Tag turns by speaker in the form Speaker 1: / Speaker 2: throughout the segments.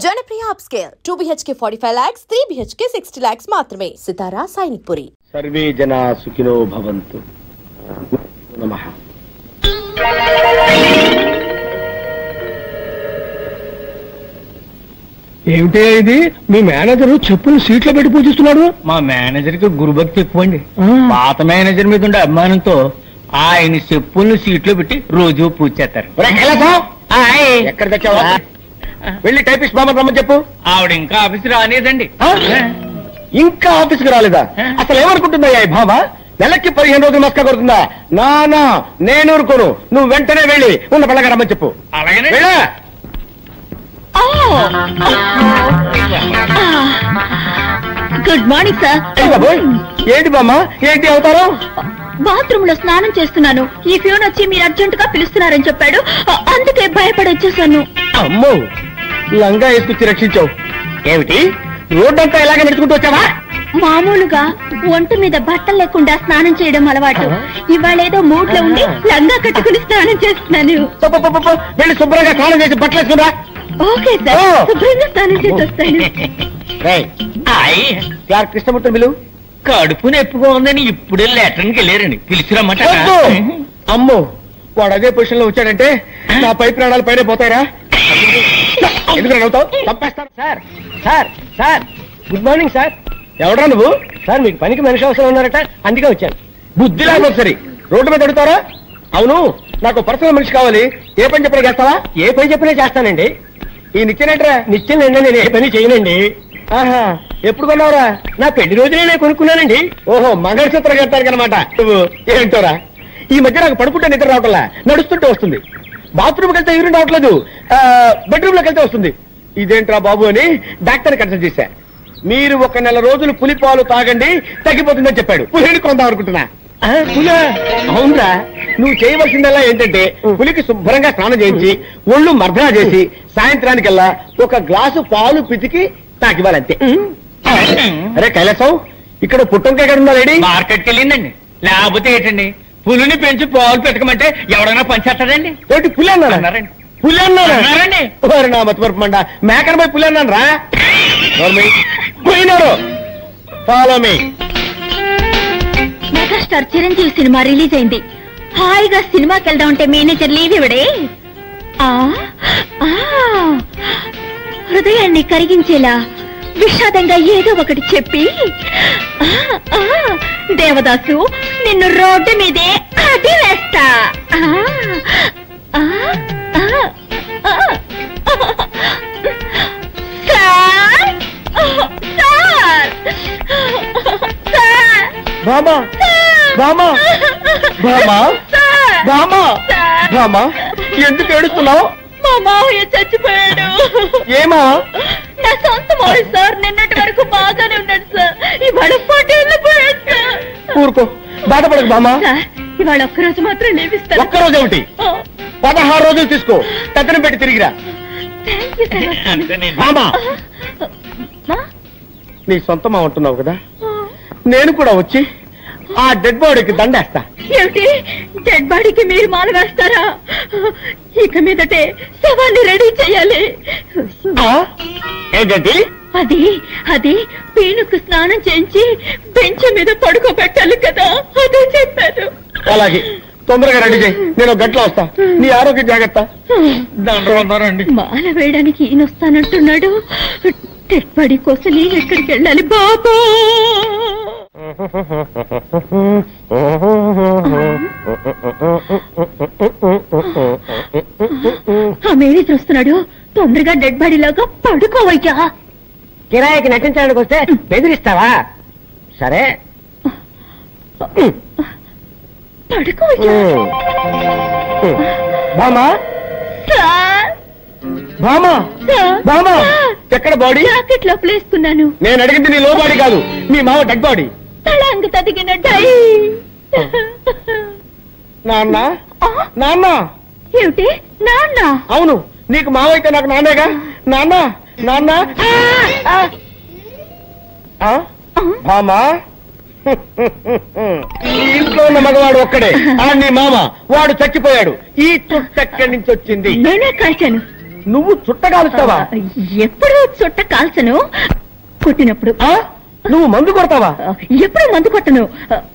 Speaker 1: Janapriya upscale 2 BHK 45 lakhs, 3 BHK 60 lakhs మాత్రమే. సితారా Sainikpuri.
Speaker 2: Survey జనా సుఖినో భవంతు. నమః. ఏమిటే ఇది? మీ మేనేజర్ చెప్పులు సీట్లో పెట్టి పూజిస్తున్నాడు.
Speaker 3: మా మేనేజర్ కి గురుభక్తి ఎక్కువ అండి. పాత మేనేజర్ మీద ఉండే అభిమానంతో ఆయన చెప్పుల్ని సీట్లో పెట్టి రోజు పూజ చేస్తారు.
Speaker 2: ఎక్కడ తెచ్చావా? వెళ్ళి టైపిస్ట్ బామ్మ రమ్మని చెప్పు.
Speaker 3: ఆవిడ ఇంకా ఆఫీస్ రాలేదండి.
Speaker 2: ఇంకా ఆఫీస్కి రాలేదా? అసలు ఏమనుకుంటుందా ఈ భామ? నెలకి 15 రోజులు మస్కా కొడుతుందా? నానా నేను ఊరుకోను. నువ్వు వెంటనే వెళ్ళి ఉన్న పిల్లగా రమ్మని చెప్పు.
Speaker 3: అలాగే
Speaker 4: గుడ్ మార్నింగ్ సార్.
Speaker 2: ఏంటి బామ్మ, ఏంటి అవుతారు?
Speaker 4: బాత్రూమ్ లో స్నానం చేస్తున్నాను. ఈ ఫ్యూన్ వచ్చి మీరు అర్జెంట్ గా పిలుస్తున్నారని చెప్పాడు, అందుకే భయపడి వచ్చేసాను.
Speaker 2: అమ్మో, లంగా వేసుకొచ్చి రక్షించావు. ఏమిటి రోడ్డంతా ఇలాగే నడుచుకుంటూ వచ్చావా?
Speaker 4: మామూలుగా ఒంటి మీద బట్టలు లేకుండా స్నానం చేయడం అలవాటు. ఇవాళ ఏదో మూడ్ లో ఉండి లంగా కట్టుకుని స్నానం చేస్తున్నాను.
Speaker 2: వెళ్ళి శుభ్రంగా స్నానం చేసి బట్టలు వేసుకురా.
Speaker 4: ఓకే సార్, శుభ్రంగా స్నానం చేసి వస్తాను.
Speaker 2: కృష్ణమూర్తి బిలు
Speaker 3: కడుపు నొప్పిగా ఉందని ఇప్పుడే లెటర్కి వెళ్ళారండి. పిలిచిరమ్మాట.
Speaker 2: అమ్మో, వాడు అదే పొజిషన్ లో వచ్చాడంటే నా పై ప్రాణాలు పైన పోతాయరా? ఎందుకు అవుతావు? తప్పేస్తాను sir. Sir sir good morning sir. ఎవడా నువ్వు? సార్ మీకు పనికి మనిషి అవసరం ఉన్నారట, అందుకే వచ్చాను. బుద్ధి లేకపోతే సరే రోడ్డు మీద అడుగుతారా? అవును, నాకు పర్సనల్ మనిషి కావాలి. ఏ పని చెప్పినా చేస్తావా? ఏ పని చెప్పినా చేస్తానండి. ఈ నిత్యనేట్రా? నిత్యం నిండా నేను ఏ పని చేయనండి. ఆహా, ఎప్పుడు కొన్నావురా? నా పెళ్లి రోజునే నేను కొనుక్కున్నానండి. ఓహో, మంగళసూత్రం కట్టారు అనమాట. నువ్వు ఏంటోరా, ఈ మధ్య నాకు పడుకుంటే నిద్ర రావట్లా, నడుస్తుంటే వస్తుంది. బాత్రూమ్కి వెళ్తే యూరిన్ రావట్లేదు, బెడ్రూమ్ లోకి వెళ్తే వస్తుంది. ఇదేంట్రా బాబు అని డాక్టర్ కన్సల్ట్ చేశా. మీరు 1 నెల రోజులు పులిపాలు తాగండి, తగ్గిపోతుందని చెప్పాడు. పులిని కొందాం అనుకుంటున్నా. పులి? అవునరా, నువ్వు చేయవలసిందల్లా ఏంటంటే పులికి శుభ్రంగా స్నానం చేయించి ఒళ్ళు మర్దనా చేసి సాయంత్రానికల్లా 1 గ్లాసు పాలు పితికి తాకివ్వాలంతే. అరే కైలాసం, ఇక్కడ పుట్టంకాయ ఉందా లేడీ?
Speaker 3: మార్కెట్కి వెళ్ళిందండి. లేకపోతే ఏంటండి, పులిని పెంచి పాలు పెట్టకమంటే ఎవడైనా పనిచేస్తాడండి?
Speaker 2: ఏంటి పులి అన్నారండి? పులి
Speaker 3: అన్నారండి.
Speaker 2: ఓరి నా మతిమరుపు మండ, మేకను పోయి పులి అన్నాను రా. పోయినారు. Follow me.
Speaker 4: Megastar Chiranjeevi cinema release అయింది. హాయిగా సినిమాకి వెళ్దాం అంటే మేనేజర్ లీవ్ ఇవ్వడే. హృదయాన్ని కరిగించేలా విషాదంగా ఏదో ఒకటి చెప్పి, దేవదాసు నిన్ను రోడ్డు మీదే అడ్డి వేస్తా.
Speaker 2: బామా బామా బామా బామా బామా, ఎందుకు ఏడుస్తున్నావు?
Speaker 4: మా మావయ్య చచ్చిపోయాడు.
Speaker 2: ఏమా?
Speaker 4: నా సొంత మావయ్య సార్. నిన్నటి వరకు బాగానే ఉన్నాడు సార్, ఇవాళ పటేళ్ళు పోయాడు సార్.
Speaker 2: ఊరుకో, బాధపడకు బామా.
Speaker 4: ఇవాళ ఒక్కరోజు మాత్రం లేవిస్తాను.
Speaker 2: ఒక్కరోజు ఏమిటి? 16 రోజులు తీసుకో, తగ్గన పెట్టి తిరిగిరా. బామా, నీ సొంతమా ఉంటున్నావు కదా, నేను కూడా వచ్చి ఆ డెడ్ బాడీకి దండేస్తా.
Speaker 4: ఏమిటి, డెడ్ బాడీకి మీరు మాల వేస్తారా? ఇక మీదటే శవాన్ని రెడీ చేయాలి.
Speaker 2: ఏంటంటే
Speaker 4: అది పీనుకు స్నానం చేయించి బెంచ్ మీద పడుకోబెట్టాలి కదా, అదే చెప్పారు.
Speaker 2: అలాగే, తొందరగా రెడీ చేయి, నేను 1 గంటలో వస్తా. నీ ఆరోగ్య జాగ్రత్త.
Speaker 4: మాల వేయడానికి ఈయన వస్తానంటున్నాడు. డెడ్ బాడీ కోసం నేను ఎక్కడికి వెళ్ళాలి బాబా? ఆ మేనేజర్ వస్తున్నాడు, తొందరగా డెడ్ బాడీ లాగా పడుకోవయ్యా.
Speaker 2: కిరాయికి నటించడానికి వస్తే బెదిరిస్తావా? సరే
Speaker 4: పడుకోవయ్యా.
Speaker 2: బామా బామా బామా, ఎక్కడ బాడీ?
Speaker 4: జాకెట్ లోపల వేసుకున్నాను.
Speaker 2: నేను అడిగింది నీ లో బాడీ కాదు, మీ మావ డెడ్ బాడీ.
Speaker 4: తలాంగ తదిగిన డై.
Speaker 2: నాన్న నాన్న.
Speaker 4: ఏమిటి నాన్న?
Speaker 2: అవును, నీకు మావ అయితే నాకు నాన్నేగా. నాన్న నాన్న. బామా, ఈ ఇంట్లో ఉన్న మగవాడు ఒక్కడే, నీ మామ. వాడు చచ్చిపోయాడు. ఈ చుట్టెక్కడి నుంచి వచ్చింది?
Speaker 4: నేనే కాల్చాను.
Speaker 2: నువ్వు చుట్ట కాలుస్తావా?
Speaker 4: ఎప్పుడు చుట్ట కాల్చను, కొట్టినప్పుడు.
Speaker 2: నువ్వు మందు కొడతావా?
Speaker 4: ఎప్పుడు మందు కొట్టను,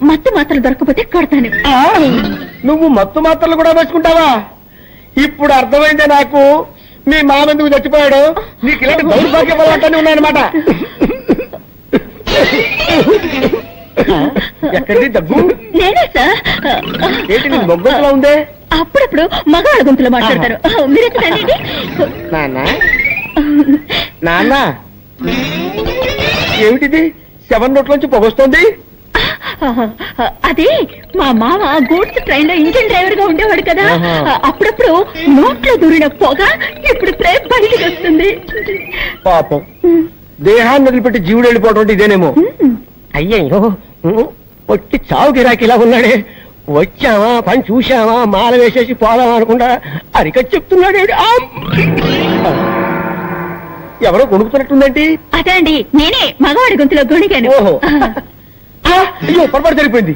Speaker 4: మత్తు మాత్రలు దొరకపోతే కొడతాను.
Speaker 2: నువ్వు మత్తు మాత్రలు కూడా వేసుకుంటావా? ఇప్పుడు అర్థమైందే నాకు మీ మామ ఎందుకు చచ్చిపోయాడు. నీకు ఇలాంటి దౌర్భాగ్య బలాంటి ఉన్నాయన్నమాట. ఎక్కడిది దగ్గు?
Speaker 4: నేనే సార్.
Speaker 2: ఏంటి నీ మొగ్గలా ఉందే?
Speaker 4: అప్పుడప్పుడు మగాళ్ళ గొంతులో మాట్లాడతారు. మీరెక్కడండి?
Speaker 2: నాన్న నాన్న ఏమిటిది? 7 నోట్లోంచి పొగొస్తోంది.
Speaker 4: అది మా మామ గూడ్స్ ట్రైన్ లో ఇంజిన్ డ్రైవర్ గా ఉండేవాడు కదా, అప్పుడప్పుడు నోట్లో దూరిన పొగ ఇప్పుడు బయటికి వస్తుంది.
Speaker 2: పాపం, దేహాన్ని వదిలిపెట్టి జీవుడు వెళ్ళిపోవడం ఇదేనేమో. అయ్యయ్యో, వచ్చి చావు గిరాకి ఇలా ఉన్నాడే. వచ్చావా, పని చూశావా, మాల వేసేసి పోదామా అనుకుంటా అరిక చెప్తున్నాడే. ఎవరో కొనుక్కుతున్నట్టుందేంటి?
Speaker 4: అదే అండి, నేనే మగవాడి గొంతులో గొణిగాను.
Speaker 2: ఓహో, అయ్యో పొరపాటు జరిగిపోయింది.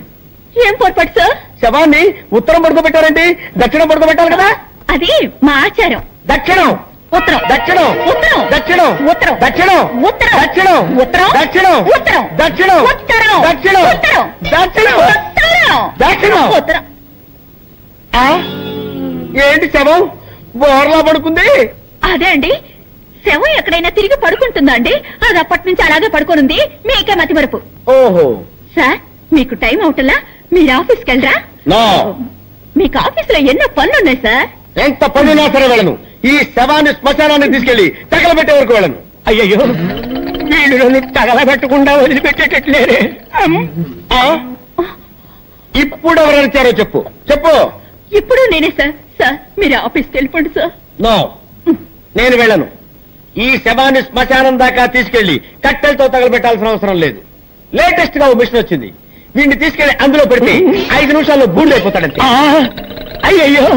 Speaker 4: ఏం పొరపాటు సార్?
Speaker 2: శవాన్ని ఉత్తరం పడుకోబెట్టారండి, దక్షిణం పడుకోబెట్టాలి కదా.
Speaker 4: అది మా ఆచారం.
Speaker 2: దక్షిణం
Speaker 4: ఉత్తరం,
Speaker 2: దక్షిణం
Speaker 4: ఉత్తరం,
Speaker 2: దక్షిణం
Speaker 4: ఉత్తరం,
Speaker 2: దక్షిణం
Speaker 4: ఉత్తరం,
Speaker 2: దక్షిణం
Speaker 4: ఉత్తరం,
Speaker 2: దక్షిణం
Speaker 4: ఉత్తరం,
Speaker 2: దక్షిణం
Speaker 4: ఉత్తరం,
Speaker 2: దక్షిణం
Speaker 4: ఉత్తరం,
Speaker 2: దక్షిణం
Speaker 4: ఉత్తరం,
Speaker 2: దక్షిణం.
Speaker 4: ఉత్తరం.
Speaker 2: ఏంటి శవం బోర్లా పడుకుంది?
Speaker 4: అదే అండి, శవం ఎక్కడైనా తిరిగి పడుకుంటుందా అండి? అది అప్పటి నుంచి అలాగే పడుకోనుంది. మీకే మతి మరుపు.
Speaker 2: ఓహో,
Speaker 4: సార్ మీకు టైం అవుతుందా? మీరు ఆఫీస్కి వెళ్ళరా? మీకు ఆఫీస్ లో ఎన్నో పనులున్నాయి సార్.
Speaker 2: ఎంత పనున్నా సరే వెళ్ళను. ఈ శవాన్ని శ్మశానాన్ని తీసుకెళ్లి తగలబెట్టే వరకు వెళ్ళను. అయ్యయ్యో, వీళ్ళు నన్ను తగలబెట్టకుండా వదిలిపెట్టేటట్లేరే. ఇప్పుడు ఎవరు వచ్చారో చెప్పు చెప్పు.
Speaker 4: ఇప్పుడు నేనే సార్. సార్ మీరు ఆఫీస్కి వెళ్ళిపోండి సార్.
Speaker 2: నో, నేను వెళ్ళను. ఈ శవాన్ని శ్మశానం దాకా తీసుకెళ్లి కట్టెలతో తగలబెట్టాల్సిన అవసరం లేదు. లేటెస్ట్ గా ఓ మిషన్ వచ్చింది. వీడిని తీసుకెళ్లి అందులో పెడితే 5 నిమిషాల్లో బూడిదైపోతాడంతే.
Speaker 3: అయ్యయ్యో,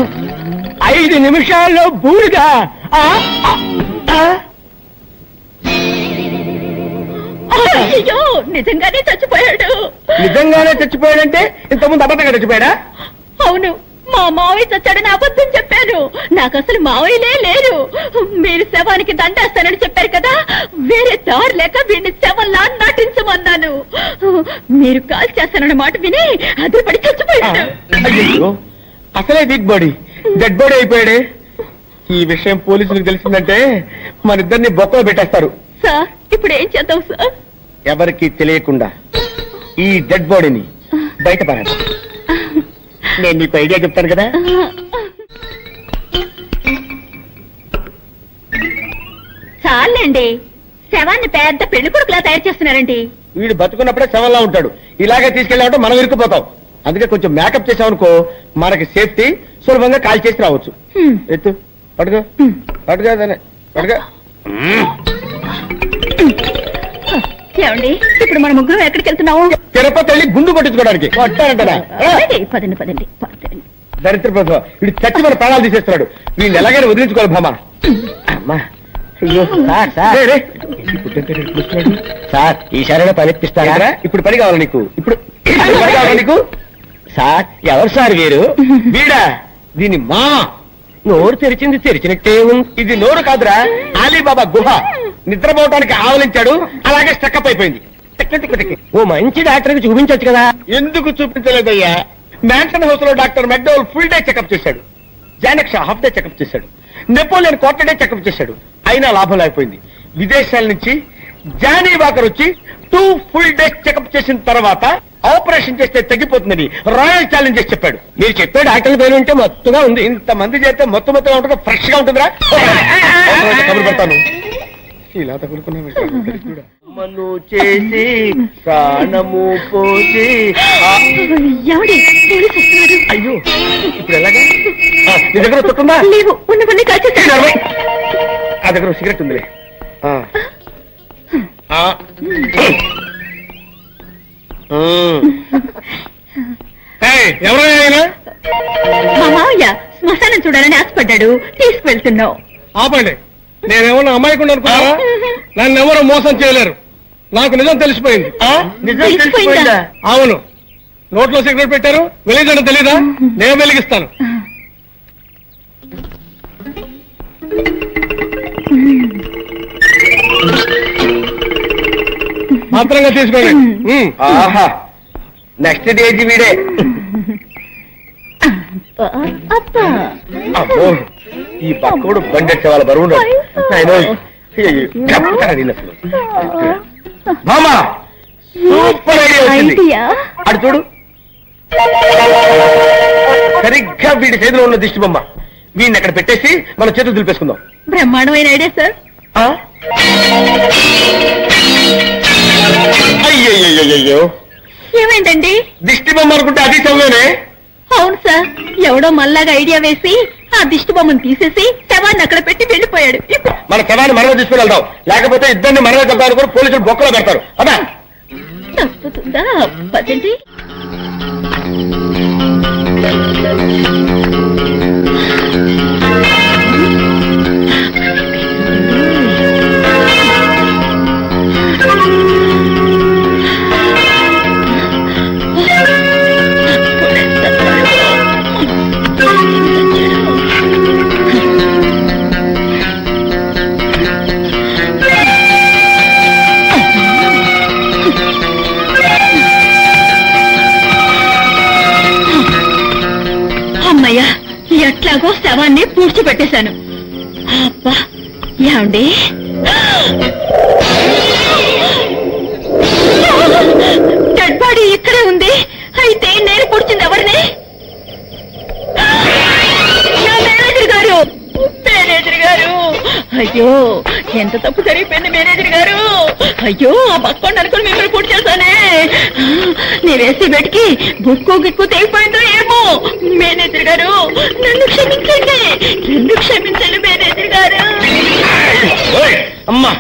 Speaker 3: 5 నిమిషాల్లో బూడిదా?
Speaker 4: అయ్యో, నిజంగానే చచ్చిపోయాడు.
Speaker 2: నిజంగానే చచ్చిపోయాడంటే ఇంతకుముందు అబద్ధంగా చచ్చిపోయాడా?
Speaker 4: అవును, మా మావయ్య చచ్చాడని అబద్ధం చెప్పాను. నాకు అసలు మావయ్యలే లేరు. మీరు శవానికి దండేస్తానని చెప్పారు కదా, వేరే దారి లేక వీడిని శవంలా నటించమన్నాను. మీరు కాల్ చేస్తానన్న మాట విని అదిపడి చచ్చిపోయాడు.
Speaker 2: అయ్యో, అసలే వీక్ బాడీ డెడ్ బాడీ అయిపోయాడే. ఈ విషయం పోలీసులకు తెలిసిందంటే మన ఇద్దరిని బొక్కలో పెట్టేస్తారు.
Speaker 4: సార్ ఇప్పుడు ఏం చేద్దాం సార్?
Speaker 2: ఎవరికి తెలియకుండా ఈ డెడ్ బాడీని బయట పడాలి. నేను నీకు ఐడియా చెప్తాను కదా.
Speaker 4: చాలండి, శవాన్ని పెద్ద పెళ్లి కొడుకులా తయారు చేస్తున్నారండి.
Speaker 2: వీడు బతుకున్నప్పుడే శవంలా ఉంటాడు. ఇలాగే తీసుకెళ్ళామంటే మనం ఇరుక్కుపోతాం. అందుకే కొంచెం మేకప్ చేసామనుకో మనకి సేఫ్టీ, సులభంగా కాల్ చేసి రావచ్చు. ఎత్తు, పడుకో పడుకో పడుకో.
Speaker 4: ఏమండి, ఇప్పుడు మన ముగ్గురు ఎక్కడికి వెళ్తున్నావు?
Speaker 2: తిరుపతి వెళ్ళి గుండు కొట్టించుకోవడానికి.
Speaker 4: పదండి పదండి పదండి.
Speaker 2: దరిద్ర ప్రభుత్వం వీడు చచ్చి మన ప్రాణాలు తీసేస్తున్నాడు. వీళ్ళు ఎలాగైనా వదిలించుకోవాలి భామా. అమ్మా, అయ్యో సార్, ఈసారైనా పని ఇప్పిస్తారా? ఇప్పుడు పని కావాలి నీకు. ఇప్పుడు పని కావాలి నీకు. సార్, ఎవరు సార్ వీరు? వీడా? దీని మా నోరు తెరిచింది తెరిచినట్టే ఉంది. ఇది నోరు కాదురా, అలీబాబా గుహ. నిద్రపోవటానికి ఆవలించాడు, అలాగే స్టక్అప్ అయిపోయింది. ఓ మంచి డాక్టర్ కి చూపించవచ్చు కదా. ఎందుకు చూపించలేదయ్యా? మ్యాన్సన్ హౌస్ లో doctor McDowell full day checkup చేశాడు. జానక్ షా హాఫ్ డే చెకప్ చేశాడు. నెపోలియన్ క్వార్టర్ డే చెకప్ చేశాడు. అయినా లాభం లేకపోయింది. విదేశాల నుంచి జానీ వాకర్ వచ్చి 2 ఫుల్ డేస్ చెకప్ చేసిన తర్వాత ఆపరేషన్ చేస్తే తగ్గిపోతుందని రాయల్ ఛాలెంజ్ చేసి చెప్పాడు. మీరు చెప్పే డాక్టర్ పేరు ఉంటే మొత్తగా ఉంది. ఇంతమంది చేస్తే మొత్తం ఉంటుంది, ఫ్రెష్ గా ఉంటుందిరా. కబురు పెడతాను. ఇలా తగులుకున్నాను చేసి ప్రాణము పోసి. అయ్యో, ఇప్పుడు ఎలాగా? నీ దగ్గర తొట్టుందా?
Speaker 4: లేవు, ఉన్నవన్నీ కాల్చేస్తాను.
Speaker 2: ఆ దగ్గర సిగరెట్ ఉందిలే. ఎవరైనా
Speaker 4: మా మావయ్య శ్మశానం చూడాలని ఆశపడ్డాడు, తీసుకువెళ్తున్నావు.
Speaker 2: ఆపండి. నేనేమన్నా అమ్మాయికుండా అనుకున్నారా? నన్ను ఎవరో మోసం చేయలేరు. నాకు నిజం తెలిసిపోయింది.
Speaker 4: తెలిసిపోయిందా?
Speaker 2: అవును. నోట్లో సిగరెట్ పెట్టారు, వెలిగించడం తెలీదా? నేను వెలిగిస్తాను. భద్రంగా తీసుకోండి. ఆహా నెక్స్ట్ డేజీ వీడే. అమ్మో ఈ పక్కడు బండెట్టే వాళ్ళ బరువు మామా సూపర్ ఐడియా వచ్చింది. అటు చూడు సరిగ్గా వీడి చేతిలో ఉన్న దిష్టి బొమ్మ. వీడిని అక్కడ పెట్టేసి మన చేతులు దులిపేసుకుందాం.
Speaker 4: బ్రహ్మాండమైన ఐడియా సార్.
Speaker 2: అయ్యో
Speaker 4: ఏమైందండి?
Speaker 2: దిష్టి బొమ్మ అనుకుంటే అది చదివేనే.
Speaker 4: అవును సార్, ఎవడో మళ్ళాగా ఐడియా వేసి ఆ దిష్టి బొమ్మను తీసేసి శవాన్ని అక్కడ పెట్టి వెళ్ళిపోయాడు.
Speaker 2: మన శవాన్ని మనమే తీసుకుని వెళ్దాం, లేకపోతే ఇద్దరిని మనమే చంపాలని కూడా పోలీసులు బొక్కలో పెడతారు. అదా
Speaker 4: తప్పుతుందా? పదండి. అమ్మయ్యా, ఎట్లాగో శవాన్ని పూడ్చిపెట్టేశాను. అబ్బా ఏమండి, డెడ్ బాడీ ఇక్కడే ఉంది. అయితే నేను పూడ్చింది ఎవరిని? నా మేనేజర్ గారు. మేనేజర్ గారు, అయ్యో ఎంత తప్పు జరిగిపోయింది మేనేజర్ గారు. అయ్యో ఆ పక్కోండి అనుకుని మిమ్మల్ని పూర్తి చేశానే. నీ వేసి బెట్కి బుక్కు గిక్కు తెగిపోయిందో ఏమో. మేనేజర్ గారు నన్ను క్షమించండి, నన్ను క్షమించండి మేనేజర్ గారు.
Speaker 2: అమ్మా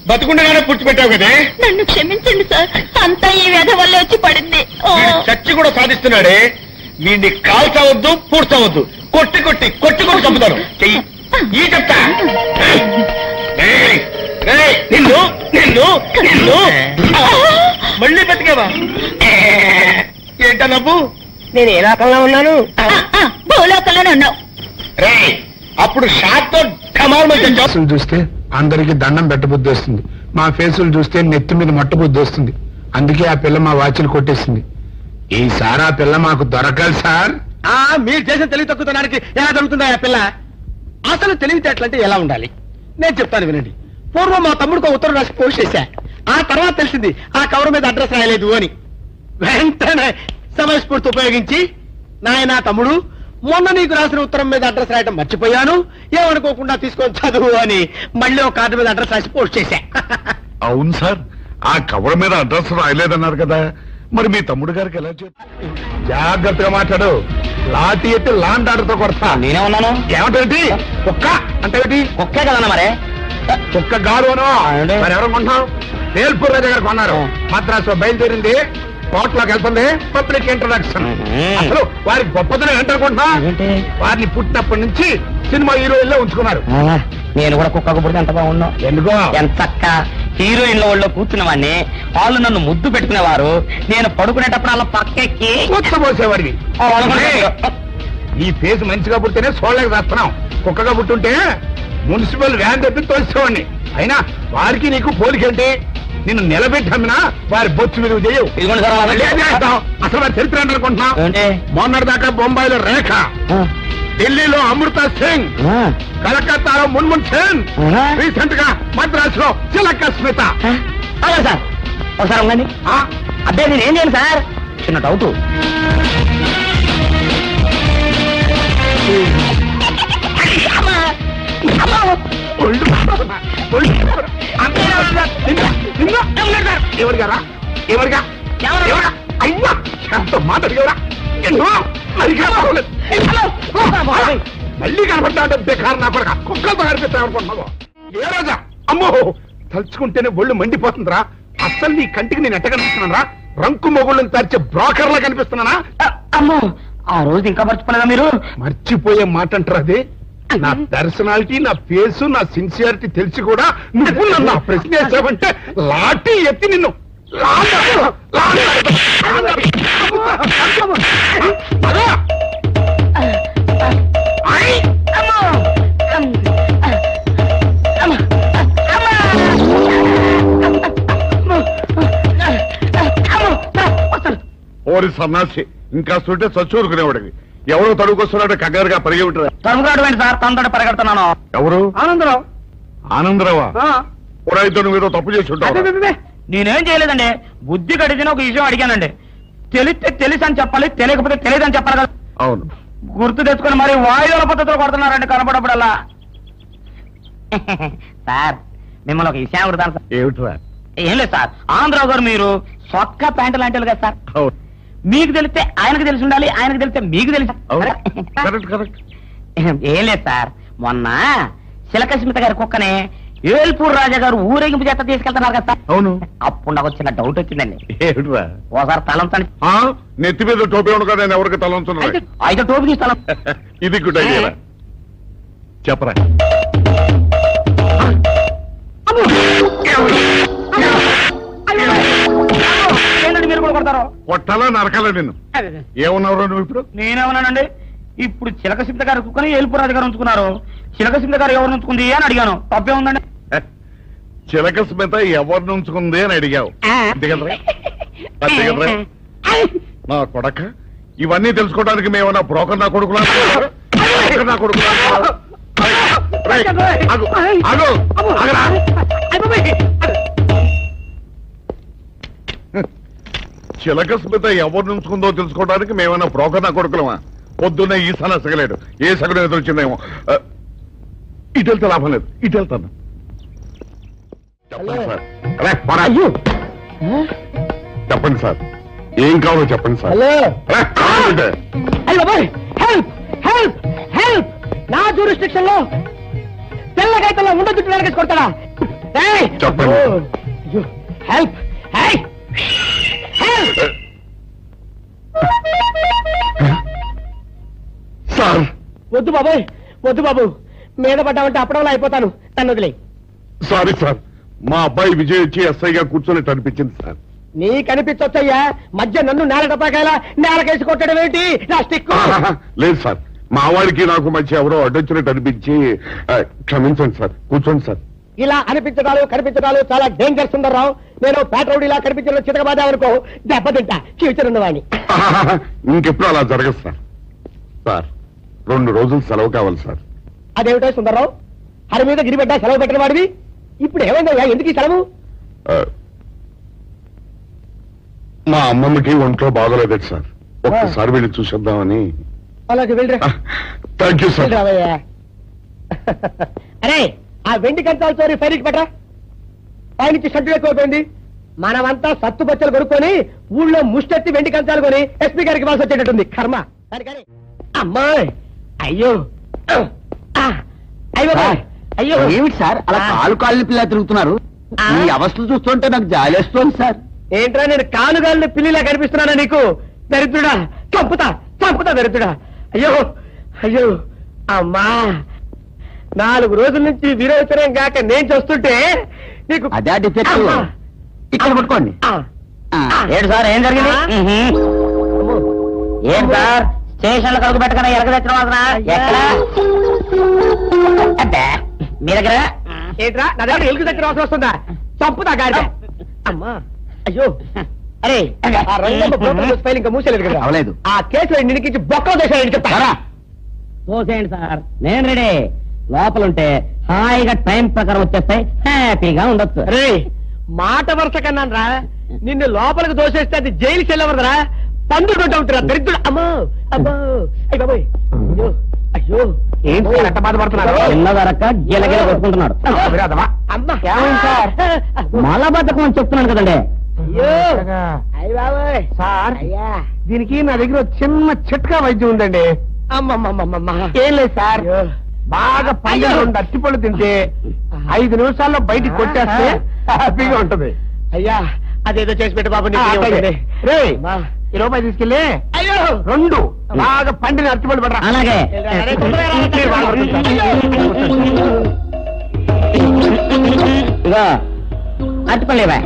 Speaker 2: బతుకుండగానే పుచ్చిపెట్టావు కదే.
Speaker 4: నన్ను క్షమించండి సార్, అంతా ఈ వ్యధ వల్ల వచ్చి పడింది.
Speaker 2: చచ్చి కూడా సాధిస్తున్నాడే. వీడిని కాల్చవద్దు, పూడ్చవద్దు, కొట్టి కొట్టి కొట్టి కొట్టి చంపుతాను. చెయ్యి ఈ చెప్తా. నిన్ను నిన్ను నిన్ను మళ్ళీ బతికేవా? ఏంటా నవ్వు? నేను ఏ లోకంలో ఉన్నాను?
Speaker 4: భూలోకంలోనే ఉన్నావు.
Speaker 2: రే అప్పుడు షాట్ తో
Speaker 5: ఫేసులు చూస్తే అందరికి దండం పెట్టబుద్ధి వస్తుంది, మా ఫేసులు చూస్తే నెత్తి మీద మట్టబుద్ధి వస్తుంది. అందుకే ఆ పిల్ల మా వాచ్లు కొట్టేసింది. ఈసారి ఆ పిల్ల మాకు దొరకాలి సార్.
Speaker 2: మీరు చేసిన తెలివి తక్కువతనానికి ఎలా జరుగుతుందా ఆ పిల్ల? అసలు తెలివితేటలంటే ఎలా ఉండాలి నేను చెప్తాను వినండి. పూర్వం మా తమ్ముడికి ఉత్తరం రాసి పోస్ట్ చేశా. ఆ తర్వాత తెలిసింది ఆ కవర్ మీద అడ్రస్ రాయలేదు అని. వెంటనే సమయస్ఫూర్తి ఉపయోగించి నాయనా తమ్ముడు, మొన్న నీకు రాసిన ఉత్తరం మీద అడ్రస్ రాయటం మర్చిపోయాను, ఏమనుకోకుండా తీసుకొని చదువు అని మళ్ళీ ఒక కార్డు మీద అడ్రస్ రాసి పోస్ట్ చేశా.
Speaker 5: అవును సార్, ఆ కవర్ మీద అడ్రస్ రాయలేదన్నారు కదా, మరి మీ తమ్ముడు గారికి ఎలా చెప్పు? జాగ్రత్తగా మాట్లాడు, లాఠీ ఎత్తి లాండ్ ఆర్డర్తో కొడతా.
Speaker 2: నేనే ఉన్నాను.
Speaker 5: ఏమంటే కుక్క అంటే
Speaker 2: ఒకే కదన్నా మరే.
Speaker 5: కుక్క గారు అను. మరి ఎవరు కొంటున్నాం? వేల్పూర్ రాజా గారు కొన్నారు. మద్రాసులో బయలుదేరింది, కోర్టులోకి వెళ్తుంది, పబ్లిక్ ఇంట్రడక్షన్. అసలు వారికి గొప్పతనం ఏంటనుకుంటున్నా? వారిని పుట్టినప్పటి నుంచి సినిమా హీరోయిన్లో ఉంచుకున్నారు.
Speaker 6: నేను కూడా కుక్కకు పుడితే ఎంత బాగున్నావు.
Speaker 5: ఎందుకో
Speaker 6: ఎంతక్క హీరోయిన్ల ఒళ్ళో కూర్చున్నవాడిని, వాళ్ళు నన్ను ముద్దు పెట్టుకునేవారు, నేను పడుకునేటప్పుడు అలా పక్కెక్కి
Speaker 5: కొత్తపోసేవాడికి. ఈ ఫేస్ మంచిగా పుట్టితేనే సోళ్ళకి రాస్తున్నాం. కుక్కగా పుట్టుంటే మున్సిపల్ వ్యాన్ తెప్పి తోసేవాడిని. అయినా వారికి నీకు పోలికేంటి? నిన్ను నిలబెట్టి అమ్మినా వారి బొచ్చు మీద చేయవు. అసలు వారి చరిత్ర అనుకుంటున్నాం. మొన్నటిదాకా బొంబాయిలో రేఖ, ఢిల్లీలో అమృత సింగ్, కలకత్తాలో మున్మున్ సేన్, రీసెంట్ గా మద్రాసులో చిలక స్మిత.
Speaker 6: అవునా సార్? ఒకసారి ఉండండి. అదే నేనేం చేయను సార్, చిన్న డౌట్.
Speaker 5: ఎవరిగారా? ఎవరిగా? అయ్యా ఎంతో మాట్లాడిగా మళ్ళీ కనపడ్డా కారణం కుక్కలతో కనిపిస్తా అనుకుంటున్నావు. ఏ రోజా? అమ్మో తలుచుకుంటేనే ఒళ్ళు మండిపోతుందిరా. అస్సలు నీ కంటికి నేను ఎట్ట కనిపిస్తున్నారా? రంకు మొగుళ్ళని తరిచే బ్రోకర్ లా కనిపిస్తున్నానా?
Speaker 6: అమ్మో ఆ రోజు ఇంకా మర్చిపోలేదా మీరు?
Speaker 5: మర్చిపోయే మాట అంటారు అది. నా పర్సనాలిటీ, నా ఫేసు, నా సిన్సియారిటీ తెలిసి కూడా నువ్వు నన్ను ఆ ప్రశ్న వేసావంటే లాఠీ ఎత్తి నిన్ను ఓరి సన్నాసి ఇంకా ఉంటే చచ్చూరుకునేవాడికి ఎవరో తడుకొస్తున్నాడు కంగారుగా పరిగి ఉంటారు.
Speaker 6: తడుగురాడు సార్ తనతో పరిగెడుతున్నాను.
Speaker 5: ఎవరు?
Speaker 6: ఆనందరావు.
Speaker 5: ఆనందరావా? ఊరైతే నువ్వేదో తప్పు చేసి ఉంటావు.
Speaker 6: నేనేం చేయలేదండి. బుద్ధి గడిచిన ఒక విషయం అడిగానండి. తెలిస్తే తెలుసు అని చెప్పాలి, తెలియకపోతే తెలియదు అని చెప్పాలి కదా.
Speaker 5: అవును.
Speaker 6: గుర్తు తెచ్చుకొని మరి వాయువుల పద్ధతిలో కొడుతున్నారండి కనపడప్పుడల్లా. సార్ మిమ్మల్ని ఒక విషయం అడుగుతాను సార్.
Speaker 5: ఏమిట్రా?
Speaker 6: ఏం లేదు సార్, ఆంధ్రావు గారు మీరు సొక్క ప్యాంటు లాంటి కదా సార్.
Speaker 5: అవును.
Speaker 6: మీకు తెలిస్తే ఆయనకు తెలిసి ఉండాలి, ఆయనకు తెలిస్తే మీకు తెలిసి.
Speaker 5: కరెక్ట్.
Speaker 6: ఏం లేదు సార్, మొన్న శిలకస్మిత గారి కుక్కనే ఏల్పూర్ రాజా గారు ఊరేగింపు చేత తీసుకెళ్తున్నారు కదా సార్.
Speaker 5: అవును.
Speaker 6: అప్పుడు నాకు చిన్న డౌట్ వచ్చిందండి.
Speaker 5: ఏమిట్రా?
Speaker 6: ఓసారి తలంచండి.
Speaker 5: నెత్తి మీద టోపీ ఉండగా నేను ఎవరికి తలంచున్నా?
Speaker 6: అయితే టోపీ తీసి తలం.
Speaker 5: ఇది గుడ్ ఐడియా. చెప్పరా.
Speaker 6: ఏంటండి మీరు కూడా కొడతారు?
Speaker 5: కొట్టాలా నరకాలా నిన్ను? ఏమన్నావు నువ్వు ఇప్పుడు?
Speaker 6: నేనేమన్నానండి? ఇప్పుడు చిలకసింత గారి కుక్కని ఏల్పూర్ రాజు గారు ఉంచుకున్నారు. చిలకసింత గారు ఎవరు ఉంచుకుంది అని అడిగాను. తప్పే ఉందండి?
Speaker 5: చిలక స్మిత ఎవరిని ఉంచుకుంది అని అడిగావు. అంతే కదరా? నా కొడక, ఇవన్నీ తెలుసుకోవడానికి మేమన్నా బ్రోకర్ నా కొడుకులా? చిలక స్మిత ఎవరిని ఉంచుకుందో తెలుసుకోవడానికి మేమన్నా బ్రోకర్ నా కొడుకులమా? పొద్దున్నే ఈ సన సగలేడు, ఏ సగడు ఎదురొచ్చిందేమో. ఇటు వెళ్తే లాభం లేదు, ఇటు వెళ్తాను. చెప్పండి సార్, ఏం కావాలో చెప్పండి సార్.
Speaker 2: నా జ్యూరిస్డిక్షన్ లో తెల్లగైతల్లో ఉండొద్దు నరకేసి కొడతాడా?
Speaker 5: చెప్పండి.
Speaker 2: హెల్ప్.
Speaker 5: సార్
Speaker 2: వద్దు బాబోయ్, వద్దు బాబు, మీద పడ్డామంటే అప్పడంలో అయిపోతాను, నన్ను వదిలే.
Speaker 5: సారీ సార్, మా అబ్బాయి విజయ్ వచ్చి ఎస్ఐగా కూర్చొని అనిపించింది సార్.
Speaker 2: నీ కనిపించొచ్చయ్యా, మధ్య నన్ను నేల టపాకాయలా నేలకేసి కొట్టడం ఏంటి? నా స్టిక్.
Speaker 5: లేదు సార్, మా వాడికి నాకు మధ్య ఎవరో అడ్డొచ్చినట్టు అనిపించి క్షమించండి సార్. కూర్చోండి సార్.
Speaker 2: ఇలా అనిపించడాలు కనిపించడాలు చాలా డేంజర్ సుందర్రావు. నేను పేట్రౌడ్ ఇలా కనిపించడం చితకబాదామనుకో దెబ్బతింటా ఫ్యూచర్ ఉన్నవాడిని.
Speaker 5: ఇంకెప్పుడు అలా జరగదు సార్. సార్ 2 రోజులు సెలవు కావాలి సార్.
Speaker 2: అదేమిటో సుందర్రావు, హరి మీద గిరిబెడ్డ సెలవు పెట్టిన వాడివి, ఇప్పుడు ఏమైందయ్యా? ఎందుకు ఈ సెలవు?
Speaker 5: మా అమ్మమ్మకి ఒంట్లో బాగోలేదు సార్, ఒక్కసారి వెళ్ళి చూసేద్దామని.
Speaker 2: అలాగే వెళ్ళరా.
Speaker 5: Thank you sir.
Speaker 2: రావయ్యా. అరే, ఆ వెండి కంచాల చోరీ ఫైరికి పెట్టరా. పైనుంచి షడ్డు ఎక్కువైపోయింది. మనమంతా సత్తు బచ్చలు కొనుక్కొని ఊళ్ళో ముష్టెత్తి వెండి కంచాలు కొని ఎస్పీ గారికి వాల్సి వచ్చేటట్టుంది కర్మ. కానీ అమ్మాయి, అయ్యో అయ్యో అయ్యో,
Speaker 6: ఏమిటి సార్ అలా కాలు పిల్ల తిరుగుతున్నారు? ఈ అవస్థలు చూస్తుంటే నాకు జాలేస్తోంది సార్.
Speaker 2: ఏంట్రా, నేను కాలుగాలిని పిల్లిలా కనిపిస్తున్నానా నీకు? దరిద్రుడా, చంపుతా దరిద్రుడా. అయ్యో అయ్యో, అమ్మా, 4 రోజుల నుంచి విరోచనం కాక నేను చూస్తుంటే నీకు
Speaker 6: అదే డిఫెక్ట్. ఇక్కడ పట్టుకోండి. ఏంటి సార్, ఏం జరిగింది? ఏం సార్, స్టేషన్ లో కలుగు పెట్టకుండా ఎలక తెచ్చిన ఎక్కడ మీ దగ్గర?
Speaker 2: ఏంట్రా, నా దగ్గర ఎలుగు దగ్గర అవసరం వస్తుందా? చంపుతా గాడి. అమ్మా, అయ్యో. అరే, ఆ రంగమ్మ బ్రోకర్ ఫైల్ ఇంకా మూసేలేదు కదా?
Speaker 6: అవలేదు.
Speaker 2: ఆ కేసులో నిన్నుకించి బొక్కలో చేశాడని చెప్తా.
Speaker 6: చూసేయండి సార్, నేను రెడీ. లోపలుంటే హాయిగా టైం ప్రకారం వచ్చేస్తాయి, హ్యాపీగా ఉండొచ్చు.
Speaker 2: అరే, మాట వరుస కన్నాను రా. నిన్ను లోపలికి దోసేస్తే అది జైలుకి వెళ్ళవరదరా, పందులు ఉంటురా దరిద్రుడు. అమ్మో అమ్మో, అయ్య బాబోయ్, అయ్యో అయ్యో,
Speaker 6: ఏంటి సార్ అట్ట బాధపడుతున్నారు? చిన్నదరక్క గిలగిల కొట్టుకుంటున్నాడు.
Speaker 2: అమ్మా,
Speaker 6: మలబద్ధకం అని చెప్తున్నాను కదండి.
Speaker 2: అయ్యో అయ్య బాబోయ్.
Speaker 5: సార్,
Speaker 2: అయ్యా,
Speaker 5: దీనికి నా దగ్గర చిన్న చిట్కా వైద్యం ఉందండి.
Speaker 2: అమ్మమ్మమ్మమ్మ,
Speaker 5: ఏం లేదు సార్, బాగా పైగా 2 అరటిపళ్ళు తింటే 5 నిమిషాల్లో బయటికి కొట్టేస్తే హ్యాపీగా ఉంటది.
Speaker 2: అయ్యా, అదేదో చేసి పెట్టు బాబు.
Speaker 5: ఈ రూపాయి తీసుకెళ్ళి
Speaker 2: అయ్యో
Speaker 5: 2 బాగా పండిన అరటిపళ్ళు పడరా.
Speaker 6: అలాగే. ఇగో అట్టుకోలేవా?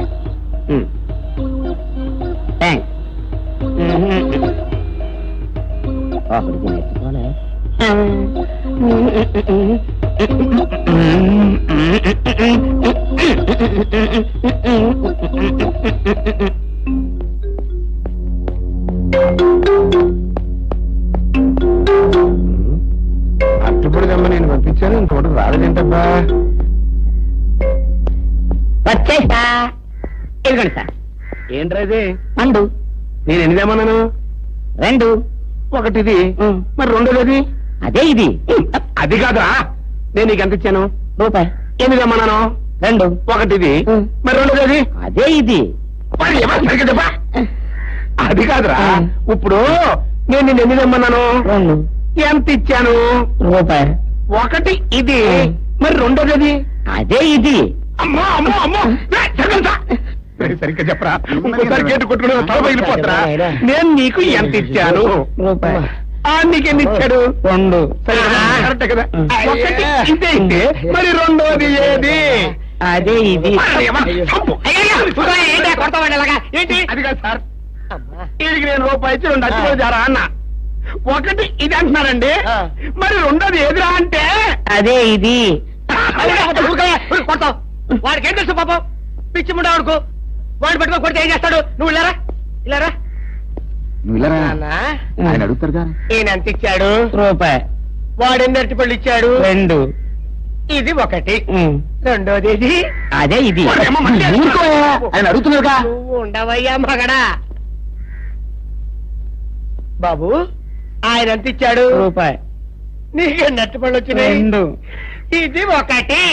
Speaker 6: ఇచ్చేస్తా. ఇదిగోండి సార్.
Speaker 2: ఏంట్రది?
Speaker 6: పండు.
Speaker 2: నేను ఎనిమిదేమన్నాను?
Speaker 6: 2.
Speaker 2: ఒకటిది. మరి రెండోది?
Speaker 6: అదే ఇది.
Speaker 2: అది కాదురా, నేను నీకు ఎంత ఇచ్చాను?
Speaker 6: రూపాయి.
Speaker 2: ఎనిమిదేమన్నాను?
Speaker 6: 2.
Speaker 2: ఒకటిది. మరి రెండోది?
Speaker 6: అదే ఇది.
Speaker 2: మరి ఏమన్నా సరిగ్గా చెప్పా? అది కాదురా, ఇప్పుడు నేను నిన్ను ఎనిమిదేమన్నాను?
Speaker 6: 2.
Speaker 2: ఎంత ఇచ్చాను?
Speaker 6: రూపాయి.
Speaker 2: ఒకటి ఇది. మరి రెండోది?
Speaker 6: అదే ఇది.
Speaker 2: అమ్మో అమ్మో అమ్మో, సరిగ్గా చెప్పరా? ఇంకోసారి గేటు కొట్టుకుని తల పగిలిపోతురా. నేను నీకు ఎంత ఇచ్చాను?
Speaker 6: రూపాయి.
Speaker 2: నీకెన్ని ఇచ్చాడు?
Speaker 6: 2.
Speaker 2: కరెక్ట్ కదా? ఒకటి ఇదే ఇస్తే మరి రెండోది ఏది?
Speaker 6: అదే ఇది.
Speaker 2: ఏంటి? అది కాదు సార్, వీడికి నేను రూపాయి ఇచ్చి 2 అచ్చులు జారా అన్న. ఒకటి ఇది అంటున్నారండి, మరి రెండోది ఏదిరా అంటే?
Speaker 6: అదే ఇది.
Speaker 2: వాడికి ఏం తెలుసు పాపం, పిచ్చి ముండా వాడుకో. వాడు పెట్టుకో కొడితే ఏం చేస్తాడు? నువ్వు ఇలారా ఇలారా.
Speaker 5: ఆయన అడుగుతారు కానీ
Speaker 2: ఈయన ఎంత ఇచ్చాడు?
Speaker 6: రూపాయి.
Speaker 2: వాడు ఎన్ని అరటి పళ్ళు ఇచ్చాడు?
Speaker 6: 2.
Speaker 2: ఇది ఒకటి. రెండోది ఇది.
Speaker 6: అదే ఇది.
Speaker 5: ఆయన అడుగుతున్నారుగా.
Speaker 2: నువ్వు ఉండవయ్యా మగడా. బాబు, ఆయన ఎంత ఇచ్చాడు?
Speaker 6: రూపాయి.
Speaker 2: నీకు నెట్టు పళ్ళు వచ్చినాయి?
Speaker 6: 2.
Speaker 2: ఇది ఒకటి.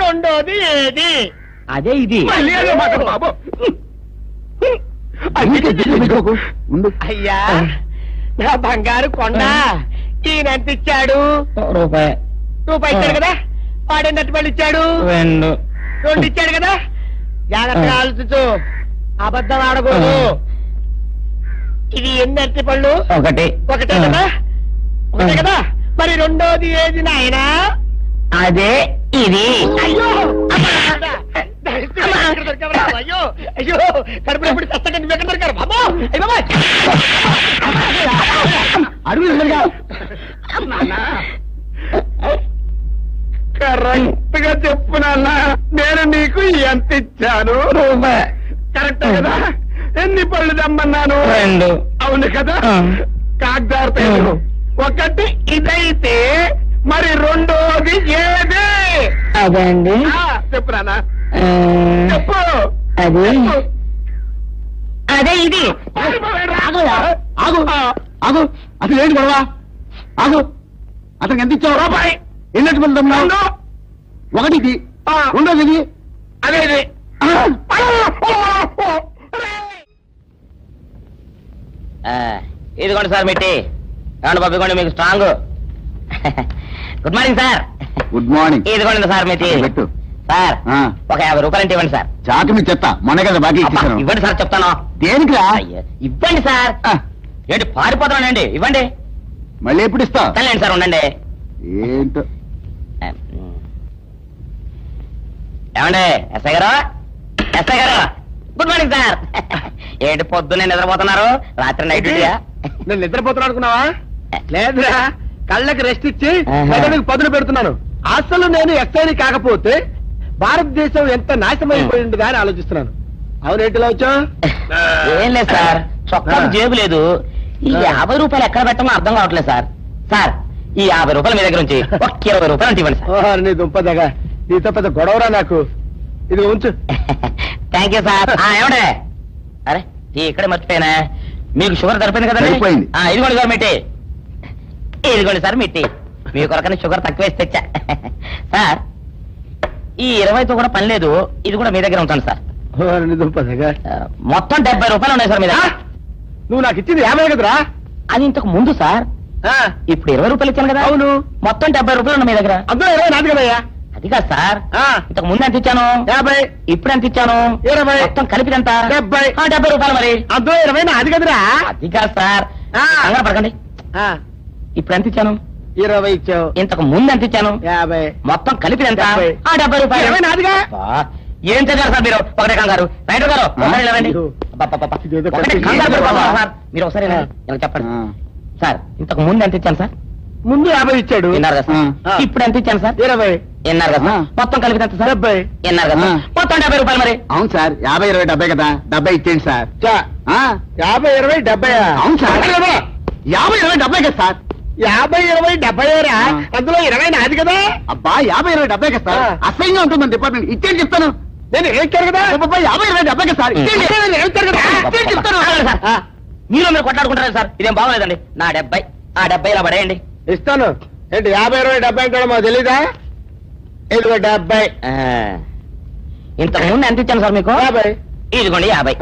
Speaker 2: రెండోది ఏది?
Speaker 6: అదే ఇది.
Speaker 2: మళ్ళీ అదే మాట బాబు. అయ్యా నా బంగారు కొండ, ఈయన ఎంత ఇచ్చాడు?
Speaker 6: రూపాయి.
Speaker 2: రూపాయి ఇచ్చాడు కదా. వాడే నెట్టు పళ్ళు ఇచ్చాడు?
Speaker 6: 2.
Speaker 2: 2 ఇచ్చాడు కదా. జాగ్రత్తగా ఆలోచించు, అబద్ధం ఆడకూడదు. ఇది ఎన్ని అరటి పళ్ళు?
Speaker 6: ఒకటే
Speaker 2: కదా. ఒకటే కదా. మరి రెండోది ఏది నాయనా?
Speaker 6: అదే ఇది.
Speaker 2: అయ్యో అయ్యో అయ్యో, కడుపులో ఎప్పుడు చస్తగా నువ్వు ఎక్కడ దొరికారు బాబు? అయ్య బాబా, కరెక్ట్ గా చెప్పు నాన్న, నేను నీకు ఎంత ఇచ్చాను?
Speaker 6: రూపాయి.
Speaker 2: కరెక్ట్ కదా. ఎన్ని పళ్ళు తెమ్మన్నాను?
Speaker 6: 2.
Speaker 2: అవును కదా. కాగ్దారు. ఒకటి ఇదైతే మరి రెండోది ఏది?
Speaker 6: అదే అండి.
Speaker 2: చెప్పు నాన్న, చెప్పు.
Speaker 6: అది అదే ఇది.
Speaker 5: ఆగు ఆగు, అసలు ఏంటి గొడవ? ఆగు, అతనికి ఎంత ఇచ్చావు?
Speaker 2: రూపాయి.
Speaker 5: ఎన్నట్టు వెళ్తున్నావు? ఒకటి ఇది. రెండోది ఇది.
Speaker 2: అదేది.
Speaker 6: ఇదిగోండి సార్ మిట్టి. ఏమండి బాబు, ఇదిగోండి మీకు strong. Good morning sir.
Speaker 5: Good morning.
Speaker 6: ఇదిగోండి సార్ మిట్టి.
Speaker 5: పెట్టు
Speaker 6: సార్, ఒక 50 రూపాయలు అంటే ఇవ్వండి సార్.
Speaker 5: చాకు మీ చెత్త మొన్న కదా బాకీ ఇచ్చేసాను.
Speaker 6: ఇవ్వండి సార్ చెప్తాను.
Speaker 5: దేనికిరా?
Speaker 6: ఇవ్వండి సార్. ఏంటి పారిపోతానండి? ఇవ్వండి.
Speaker 5: మళ్ళీ ఎప్పుడు ఇస్తావు?
Speaker 6: తల్లండి సార్, ఉండండి.
Speaker 5: ఏంటో.
Speaker 6: ఏమండి ఎస్ఐ గారు, ఎస్ఐ గారు, గుడ్ మార్నింగ్ సార్. ఏంటి పొద్దున్నే నిద్రపోతున్నారు? రాత్రి నైట్ డ్యూటీయా?
Speaker 2: నేను నిద్రపోతున్నా అనుకున్నావా? లేదురా, కళ్ళకి రెస్ట్ ఇచ్చి
Speaker 6: ఆహా.
Speaker 2: మెదడుకి పదులు పెడుతున్నాను. అసలు నేను ఎస్ఐని కాకపోతే భారతదేశం ఎంత నాశనమైపోయింది అని ఆలోచిస్తున్నాను. అవునేంటిలా వచ్చా?
Speaker 6: ఏం లేదు సార్, చొక్కాకు జేబు లేదు. ఈ 50 రూపాయలు ఎక్కడ పెట్టమో అర్థం కావట్లేదు సార్. సార్, ఈ 50 రూపాయలు మీ దగ్గర నుంచి ఒక 20 రూపాయలు అంటే ఇవ్వండి సార్.
Speaker 2: నీ దుంపదగా, నీతో పెద్ద గొడవరా నాకు. ఇది ఉంచు.
Speaker 6: Thank you sir. ఏమండే, అరే ఇక్కడే మర్చిపోయినా, మీకు షుగర్ సరిపోయింది కదండి?
Speaker 5: సరిపోయింది.
Speaker 6: ఇదిగోండి సార్ మిట్టి. ఇదిగోండి సార్ మిట్టి. మీ కొరకని షుగర్ తక్కువ వేసి తెచ్చా. సార్, ఈ 20తో కూడా పని లేదు, ఇది కూడా మీ దగ్గర ఉంటాను సార్.
Speaker 2: నీ దుంపదగా,
Speaker 6: మొత్తం 70 రూపాయలు ఉన్నాయి సార్ మీ దగ్గర.
Speaker 2: నువ్వు నాకు ఇచ్చింది 50 కదరా?
Speaker 6: అది ఇంతకు ముందు సార్. ఇప్పుడు 20 రూపాయలు ఇచ్చాను కదా.
Speaker 2: అవును.
Speaker 6: మొత్తం 70 రూపాయలు ఉన్నాయి మీ దగ్గర.
Speaker 2: అందులో 20 నాది కదయ్యా.
Speaker 6: అది కాదు సార్, ఇంతకు ముందు ఎంత ఇచ్చాను?
Speaker 2: 50.
Speaker 6: ఇప్పుడు ఎంత ఇచ్చాను?
Speaker 2: 20.
Speaker 6: మొత్తం కలిపి ఎంత?
Speaker 2: 70.
Speaker 6: 70 రూపాయలు మరి.
Speaker 2: అందులో 20 నాది కదరా?
Speaker 6: అది కాదు సార్, కంగారు పడకండి. ఇప్పుడు ఎంత ఇచ్చాను?
Speaker 2: 20 ఇచ్చావు.
Speaker 6: ఇంతకు ముందు ఎంత ఇచ్చాను?
Speaker 2: 50.
Speaker 6: మొత్తం కలిపి ఎంత?
Speaker 2: 70.
Speaker 6: 70 రూపాయలు.
Speaker 2: 20 నాదిగా.
Speaker 6: ఏం చదివారు సార్ మీరు? ఒకటే కంగారు. రైట్ గారు, ఒకసారి నిలవండి. ఒకటే కంగారు పడిపోతున్నారు సార్. మీరు ఒకసారి ఇలా చెప్పండి సార్. ఇంతకు ముందు ఎంత ఇచ్చాను సార్?
Speaker 2: ముందు 50 ఇచ్చాడు.
Speaker 6: విన్నారు కదా సార్. ఇప్పుడు ఎంత ఇచ్చాను సార్?
Speaker 2: 20.
Speaker 6: విన్నారు కదా సార్. మొత్తం కలిపి ఎంత సార్?
Speaker 2: 70.
Speaker 6: విన్నారు కదా సార్. మొత్తం 70 రూపాయలు మరి.
Speaker 5: అవును సార్, 50, 20, 70 కదా. 70 ఇచ్చేయండి సార్.
Speaker 2: 50, 20, 70.
Speaker 5: అవును సార్, 50, 20, 70 కదా సార్.
Speaker 2: 50, 20, 70 అందులో 20 నాది కదా.
Speaker 5: అబ్బా, 50, 20, 70 కదా సార్. అసహ్యంగా ఉంటుంది మన డిపార్ట్మెంట్. ఇచ్చేయండి చెప్తాను.
Speaker 2: నేను ఏడ్చారు కదా 50 సార్
Speaker 6: మీరు మీరు కొట్లాడుకుంటారు సార్, ఇదేం బాగోలేదండి. నా 70 ఆ 70 ఇలా పడేయండి.
Speaker 2: ఇస్తాను. ఏంటి 50, 20, 70 అంటాడు మాకు తెలీదా? ఇదిగో 70.
Speaker 6: ఇంతకు ముందు ఎంత ఇచ్చాను సార్ మీకు?
Speaker 2: 50.
Speaker 6: ఇదిగోండి 50.